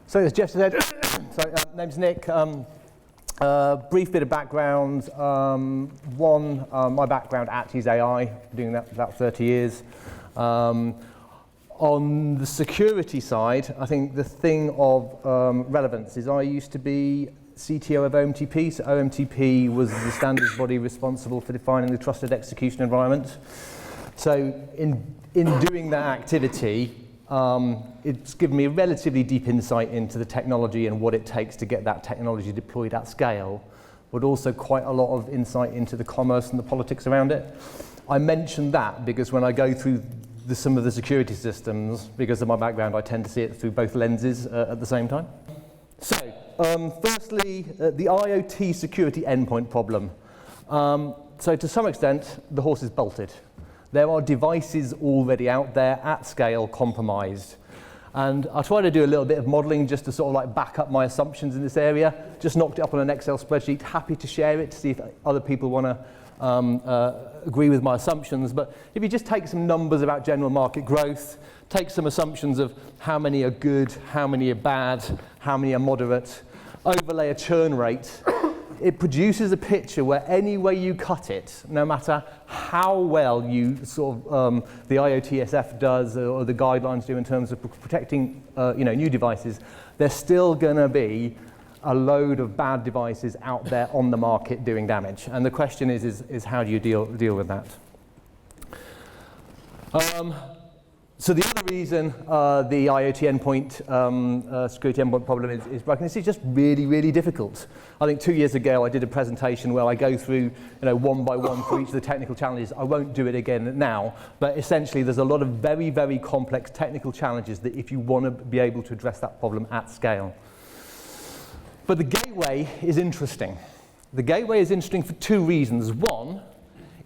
So as Jeff said, name's Nick. Brief bit of background. My background actually is AI, doing that for about 30 years. On the security side, I think the thing of relevance is I used to be CTO of OMTP. So OMTP was the standards body responsible for defining the trusted execution environment. So in doing that activity, it's given me a relatively deep insight into the technology and what it takes to get that technology deployed at scale, but also quite a lot of insight into the commerce and the politics around it. I mention that because when I go through some of the security systems, because of my background, I tend to see it through both lenses at the same time. So, firstly, the IoT security endpoint problem. So to some extent, the horse is bolted. There are devices already out there at scale compromised. And I try to do a little bit of modeling just to sort of like back up my assumptions in this area. Just knocked it up on an Excel spreadsheet. Happy to share it to see if other people want to agree with my assumptions. But if you just take some numbers about general market growth, take some assumptions of how many are good, how many are bad, how many are moderate, overlay a churn rate, it produces a picture where any way you cut it, no matter how well you sort of the IoTSF does or the guidelines do in terms of protecting new devices, there's still going to be a load of bad devices out there on the market doing damage. And the question is how do you deal with that? So the other reason the IoT endpoint, security endpoint problem is broken is it's just really, really difficult. I think 2 years ago I did a presentation where I go through one by one for each of the technical challenges. I won't do it again now, but essentially there's a lot of very, very complex technical challenges that if you want to be able to address that problem at scale. But the gateway is interesting. The gateway is interesting for two reasons. One,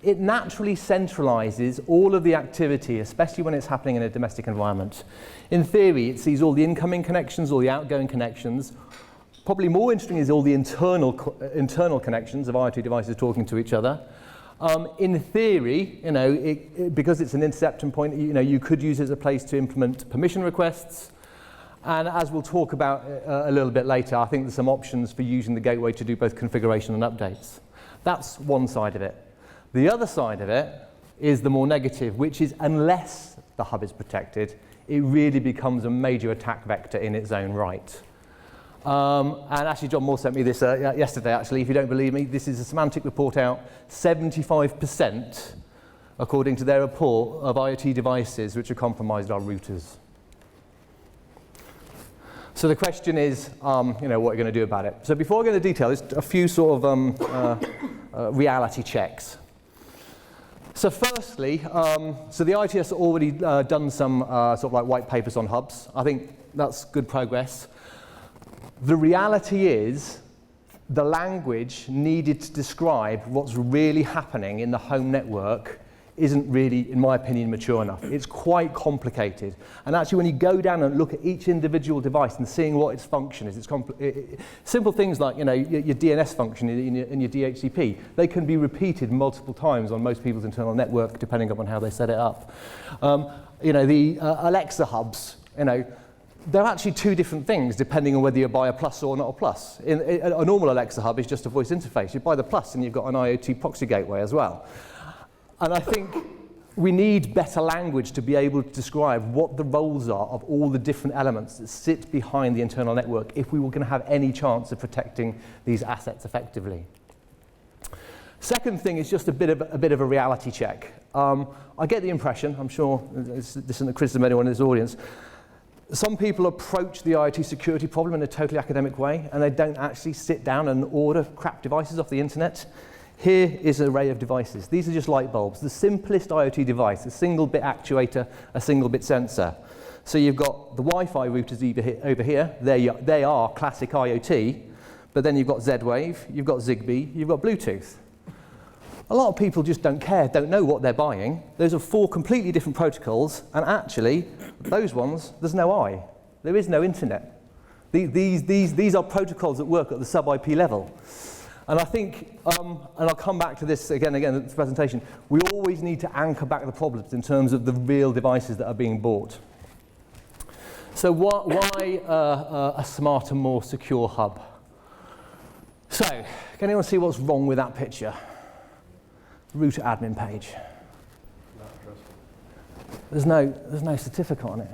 it naturally centralizes all of the activity, especially when it's happening in a domestic environment. In theory, it sees all the incoming connections, all the outgoing connections. Probably more interesting is all the internal connections of IoT devices talking to each other. In theory, because it's an interception point, you could use it as a place to implement permission requests. And as we'll talk about a little bit later, I think there's some options for using the gateway to do both configuration and updates. That's one side of it. The other side of it is the more negative, which is unless the hub is protected, it really becomes a major attack vector in its own right. And actually, John Moore sent me this yesterday, actually. If you don't believe me, this is a semantic report out. 75%, according to their report, of IoT devices which are compromised are routers. So the question is, what are you going to do about it? So before I go into detail, there's a few sort of reality checks. So firstly, so the ITS has already done some sort of like white papers on hubs. I think that's good progress. The reality is the language needed to describe what's really happening in the home network isn't really, in my opinion, mature enough. It's quite complicated. And actually, when you go down and look at each individual device and seeing what its function is, simple things like your DNS function in your DHCP, they can be repeated multiple times on most people's internal network, depending upon how they set it up. The Alexa hubs, they're actually two different things, depending on whether you buy a plus or not a plus. A normal Alexa hub is just a voice interface. You buy the plus, and you've got an IoT proxy gateway as well. And I think we need better language to be able to describe what the roles are of all the different elements that sit behind the internal network if we were going to have any chance of protecting these assets effectively. Second thing is just a bit of a reality check. I get the impression, I'm sure this isn't a criticism of anyone in this audience, some people approach the IoT security problem in a totally academic way, and they don't actually sit down and order crap devices off the internet. Here is an array of devices. These are just light bulbs. The simplest IoT device, a single bit actuator, a single bit sensor. So you've got the Wi-Fi routers over here. They are classic IoT, but then you've got Z-Wave, you've got Zigbee, you've got Bluetooth. A lot of people just don't care, don't know what they're buying. Those are four completely different protocols, and actually, those ones, there's no I. There is no internet. These are protocols that work at the sub-IP level. And I think, and I'll come back to this again in this presentation, we always need to anchor back the problems in terms of the real devices that are being bought. So why a smarter, more secure hub? So, can anyone see what's wrong with that picture? Router admin page. There's no certificate on it.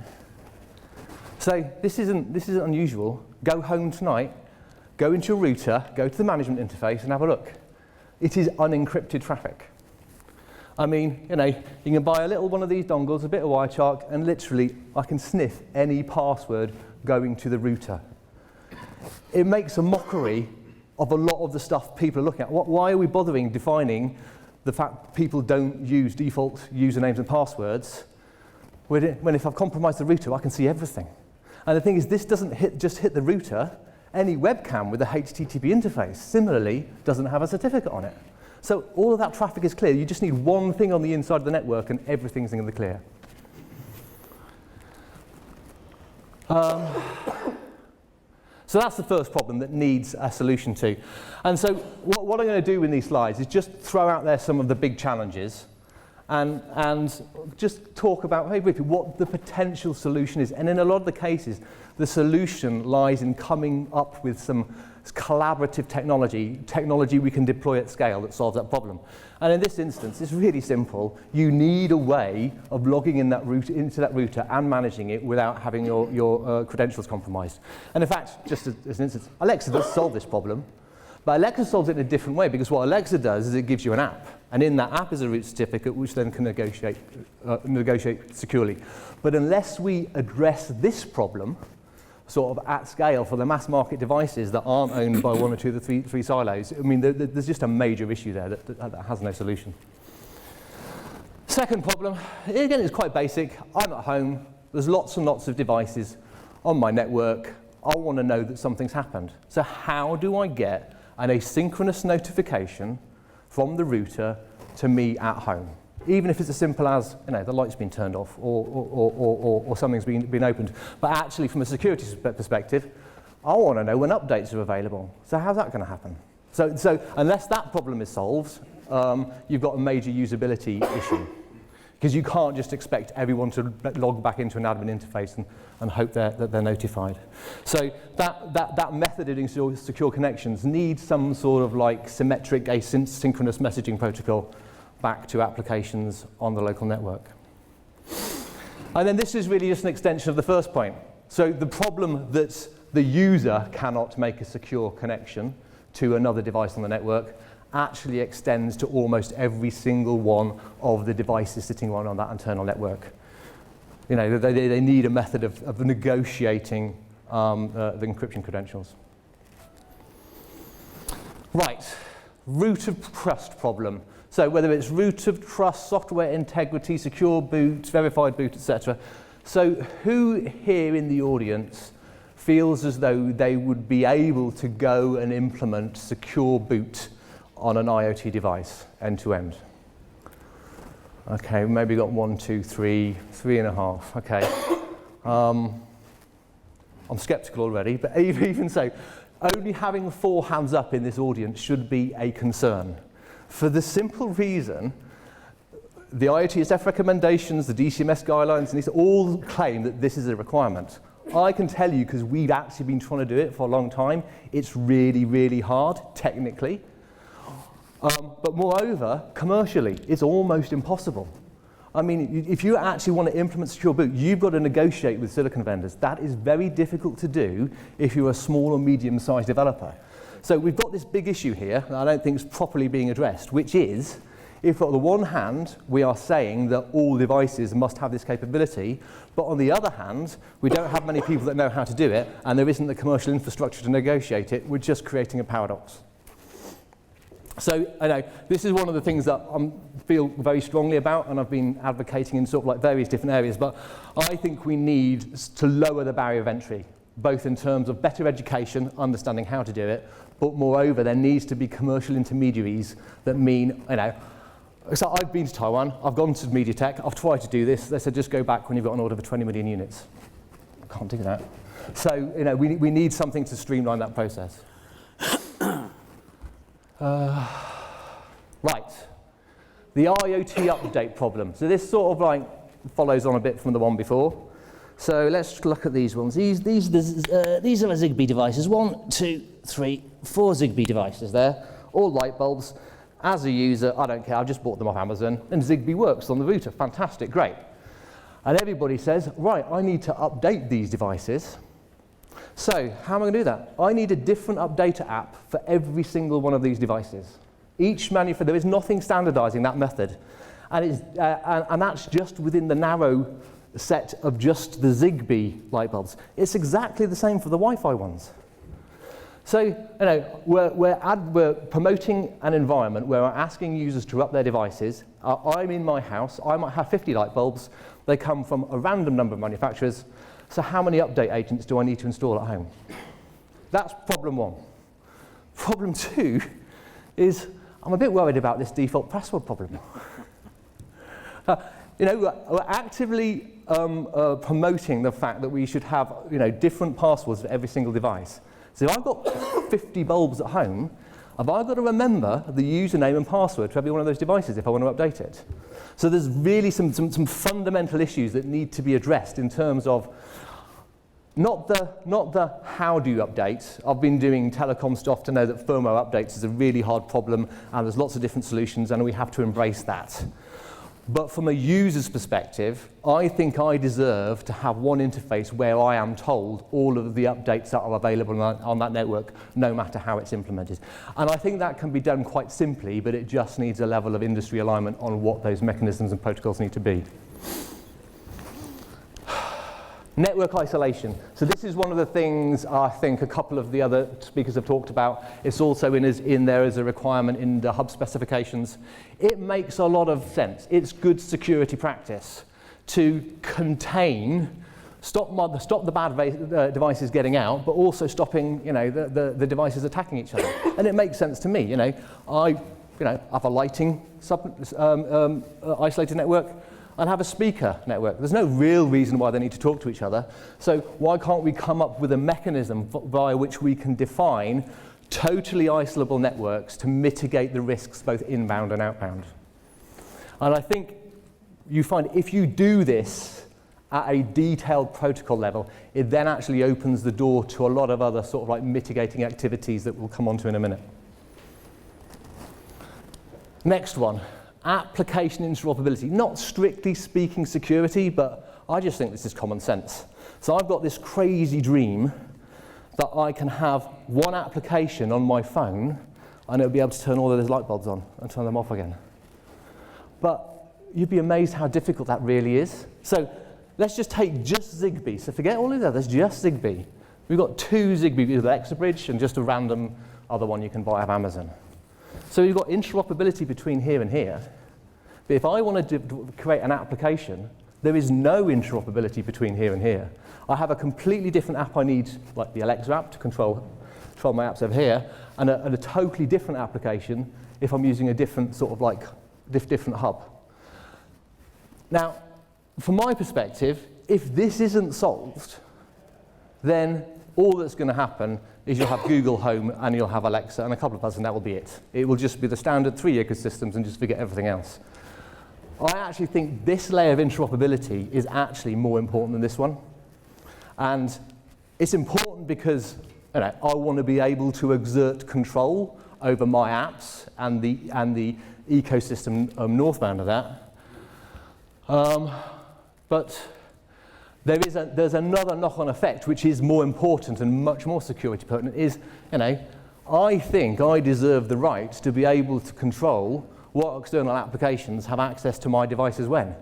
So this isn't unusual. Go home tonight, go into your router, go to the management interface and have a look. It is unencrypted traffic. I mean, you can buy a little one of these dongles, a bit of Wirechark, and literally I can sniff any password going to the router. It makes a mockery of a lot of the stuff people are looking at. Why are we bothering defining the fact people don't use default usernames and passwords when if I've compromised the router, I can see everything? And the thing is, this doesn't just hit the router. Any webcam with a HTTP interface, similarly, doesn't have a certificate on it. So all of that traffic is clear. You just need one thing on the inside of the network and everything's in the clear. So that's the first problem that needs a solution to. And so what I'm going to do with these slides is just throw out there some of the big challenges and just talk about very briefly what the potential solution is. And in a lot of the cases, the solution lies in coming up with some collaborative technology we can deploy at scale that solves that problem. And in this instance, it's really simple. You need a way of logging in into that router and managing it without having your credentials compromised. And in fact, just as an instance, Alexa does solve this problem, but Alexa solves it in a different way, because what Alexa does is it gives you an app. And in that app is a root certificate which then can negotiate securely. But unless we address this problem, sort of at scale for the mass market devices that aren't owned by one or two of the three silos, I mean, there's just a major issue there that has no solution. Second problem, again, it's quite basic. I'm at home. There's lots and lots of devices on my network. I want to know that something's happened. So how do I get an asynchronous notification from the router to me at home? Even if it's as simple as, the light's been turned off or something's been opened. But actually, from a security perspective, I want to know when updates are available. So how's that going to happen? So unless that problem is solved, you've got a major usability issue. Because you can't just expect everyone to log back into an admin interface and hope that they're notified. So that method of doing secure connections needs some sort of like symmetric asynchronous messaging protocol back to applications on the local network. And then this is really just an extension of the first point. So the problem that the user cannot make a secure connection to another device on the network actually extends to almost every single one of the devices sitting on that internal network. They need a method of negotiating the encryption credentials. Right, root of trust problem. So whether it's root of trust, software integrity, secure boot, verified boot, etc. So who here in the audience feels as though they would be able to go and implement secure boot on an IoT device, end to end? Okay, maybe got 1, 2, 3, 3.5. Okay. I'm skeptical already, but even so, only having 4 hands up in this audience should be a concern. For the simple reason, the IoTSF recommendations, the DCMS guidelines, and these all claim that this is a requirement. I can tell you, because we've actually been trying to do it for a long time, it's really, really hard, technically. But moreover, commercially, it's almost impossible. I mean, if you actually want to implement secure boot, you've got to negotiate with silicon vendors. That is very difficult to do if you're a small or medium-sized developer. So we've got this big issue here that I don't think is properly being addressed, which is, if on the one hand, we are saying that all devices must have this capability, but on the other hand, we don't have many people that know how to do it, and there isn't the commercial infrastructure to negotiate it, we're just creating a paradox. So I know this is one of the things that I feel very strongly about, and I've been advocating in sort of like various different areas, but I think we need to lower the barrier of entry, both in terms of better education, understanding how to do it, but moreover, there needs to be commercial intermediaries that mean, so I've been to Taiwan, I've gone to MediaTek, I've tried to do this, they said just go back when you've got an order for 20 million units. I can't do that. So, we need something to streamline that process. Right, the IoT update problem. So this sort of like follows on a bit from the one before. So let's look at these ones. These are the Zigbee devices. 1, 2, 3, 4 Zigbee devices there, all light bulbs. As a user, I don't care, I've just bought them off Amazon, and Zigbee works on the router. Fantastic, great. And everybody says, right, I need to update these devices. So how am I going to do that? I need a different updater app for every single one of these devices. Each manufacturer, there is nothing standardizing that method. And that's just within the narrow set of just the Zigbee light bulbs. It's exactly the same for the Wi-Fi ones. So, we're promoting an environment where we're asking users to up their devices. I'm in my house, I might have 50 light bulbs. They come from a random number of manufacturers. So how many update agents do I need to install at home? That's problem 1. Problem 2 is I'm a bit worried about this default password problem. We're actively promoting the fact that we should have different passwords for every single device. So if I've got 50 bulbs at home, have I got to remember the username and password for every one of those devices if I want to update it? So there's really some fundamental issues that need to be addressed in terms of not the how do you update. I've been doing telecom stuff to know that firmware updates is a really hard problem, and there's lots of different solutions, and we have to embrace that. But from a user's perspective, I think I deserve to have one interface where I am told all of the updates that are available on that network, no matter how it's implemented. And I think that can be done quite simply, but it just needs a level of industry alignment on what those mechanisms and protocols need to be. Network isolation. So this is one of the things I think a couple of the other speakers have talked about. It's also in there as a requirement in the hub specifications. It makes a lot of sense. It's good security practice to contain, stop the bad devices getting out, but also stopping the devices attacking each other. And it makes sense to me. I have a lighting isolated network and have a speaker network. There's no real reason why they need to talk to each other. So why can't we come up with a mechanism via which we can define totally isolable networks to mitigate the risks both inbound and outbound? And I think you find if you do this at a detailed protocol level, it then actually opens the door to a lot of other sort of like mitigating activities that we'll come on to in a minute. Next one. Application interoperability, not strictly speaking security, but I just think this is common sense. So I've got this crazy dream that I can have one application on my phone and it'll be able to turn all of those light bulbs on and turn them off again. But you'd be amazed how difficult that really is. So let's just take just Zigbee. So forget all of that, there's just Zigbee. We've got 2 Zigbee with Alexa Bridge and just a random other one you can buy off Amazon. So you've got interoperability between here and here. But if I want to create an application, there is no interoperability between here and here. I have a completely different app I need, like the Alexa app to control my apps over here, and a totally different application if I'm using a different sort of like different hub. Now, from my perspective, if this isn't solved, then all that's going to happen is you'll have Google Home and you'll have Alexa and a couple of others, and that will be it. It will just be the standard 3 ecosystems and just forget everything else. I actually think this layer of interoperability is actually more important than this one. And it's important because I want to be able to exert control over my apps and the ecosystem northbound of that. But there's another knock-on effect which is more important and much more security pertinent is, I think I deserve the right to be able to control what external applications have access to my devices when.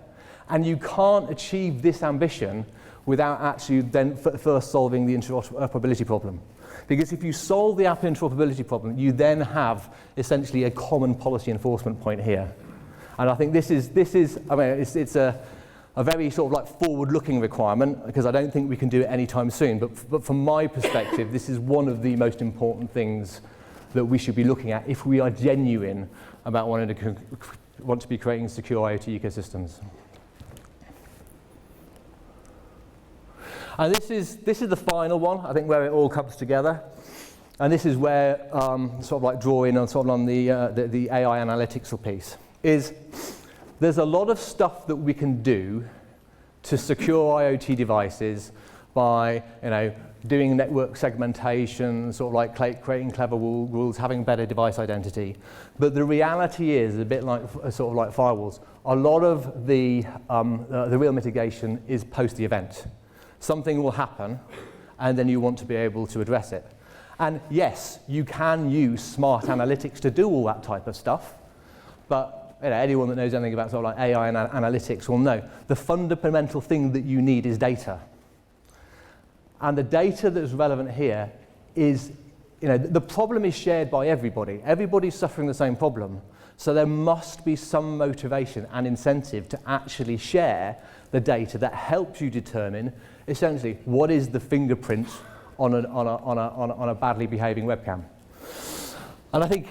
And you can't achieve this ambition without actually then first solving the interoperability problem. Because if you solve the app interoperability problem, you then have essentially a common policy enforcement point here. And I think this is it's a very sort of like forward-looking requirement, because I don't think we can do it anytime soon. But from my perspective, this is one of the most important things that we should be looking at if we are genuine about want to be creating secure IoT ecosystems. And this is the final one, I think, where it all comes together. And this is where sort of like draw in on sort of on the AI analytics piece. There's a lot of stuff that we can do to secure IoT devices by, doing network segmentation, sort of like creating clever rules, having better device identity. But the reality is, a bit like sort of like firewalls, a lot of the real mitigation is post the event. Something will happen, and then you want to be able to address it. And yes, you can use smart analytics to do all that type of stuff, but anyone that knows anything about sort of like AI and analytics will know the fundamental thing that you need is data. And the data that's relevant here is, the problem is shared by everybody. Everybody's suffering the same problem. So there must be some motivation and incentive to actually share the data that helps you determine, essentially, what is the fingerprint on a badly behaving webcam. And I think,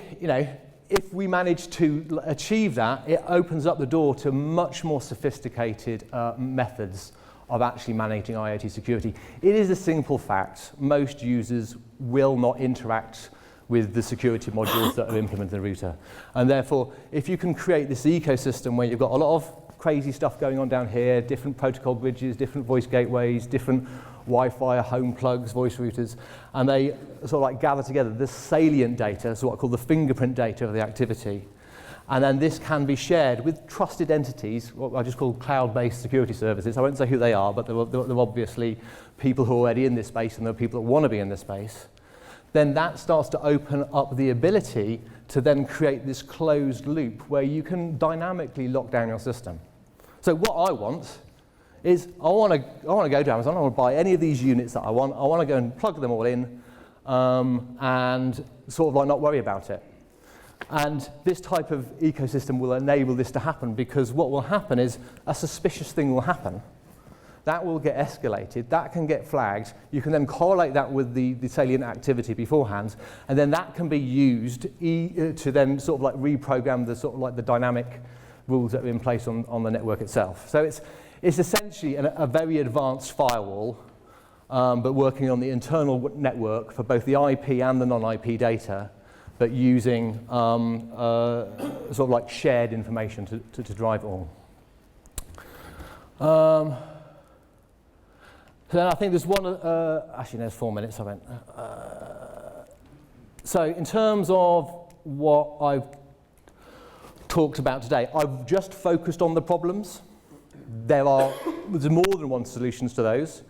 if we manage to achieve that, it opens up the door to much more sophisticated methods of actually managing IoT security. It is a simple fact. Most users will not interact with the security modules that are implemented in the router. And therefore, if you can create this ecosystem where you've got a lot of crazy stuff going on down here, different protocol bridges, different voice gateways, different Wi-Fi, home plugs, voice routers, and they sort of like gather together the salient data, so what I call the fingerprint data of the activity. And then this can be shared with trusted entities, what I just call cloud-based security services. I won't say who they are, but they're obviously people who are already in this space, and there are people that want to be in this space. Then that starts to open up the ability to then create this closed loop where you can dynamically lock down your system. So what I want is I want to go to Amazon, I want to buy any of these units that I want to go and plug them all in and sort of like not worry about it. And this type of ecosystem will enable this to happen, because what will happen is a suspicious thing will happen. That will get escalated, that can get flagged. You can then correlate that with the salient activity beforehand, and then that can be used to then sort of like reprogram the sort of like the dynamic rules that are in place on the network itself. So it's essentially a very advanced firewall, but working on the internal network for both the IP and the non-IP data, but using sort of like shared information to drive it all. So then I think there's one, actually there's 4 minutes, I went. So in terms of what I've talked about today, I've just focused on the problems. There's more than one solutions to those.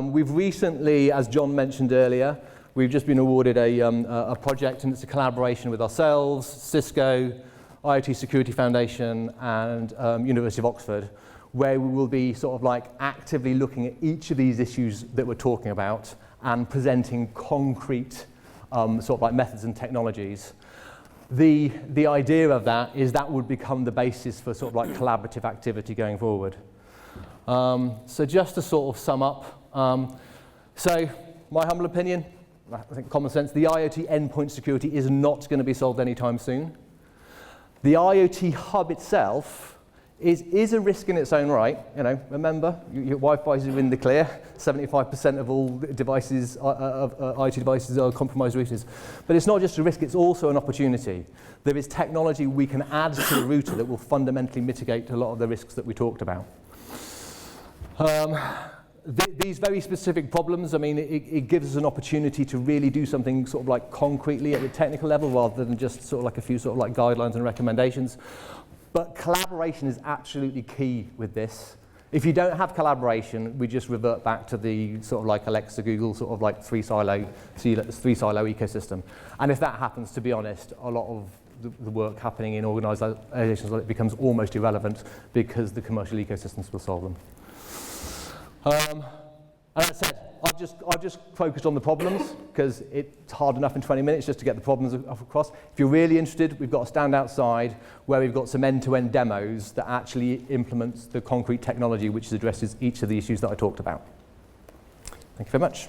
We've recently, as John mentioned earlier, we've just been awarded a project, and it's a collaboration with ourselves, Cisco, IoT Security Foundation, and University of Oxford, where we will be sort of like actively looking at each of these issues that we're talking about and presenting concrete sort of like methods and technologies. The idea of that is that would become the basis for sort of like collaborative activity going forward. So just to sort of sum up, so my humble opinion, I think common sense, the IoT endpoint security is not going to be solved anytime soon. The IoT hub itself is a risk in its own right. Remember, your Wi-Fi is in the clear. 75% of all devices, IoT devices, are compromised routers. But it's not just a risk, it's also an opportunity. There is technology we can add to the router that will fundamentally mitigate a lot of the risks that we talked about. These very specific problems, I mean, it gives us an opportunity to really do something sort of like concretely at the technical level, rather than just sort of like a few sort of like guidelines and recommendations. But collaboration is absolutely key with this. If you don't have collaboration, we just revert back to the sort of like Alexa, Google sort of like three silo ecosystem. And if that happens, to be honest, a lot of the work happening in organizations it becomes almost irrelevant, because the commercial ecosystems will solve them. And as I said, I've just focused on the problems, because it's hard enough in 20 minutes just to get the problems across. If you're really interested, we've got a stand outside where we've got some end-to-end demos that actually implements the concrete technology which addresses each of the issues that I talked about. Thank you very much.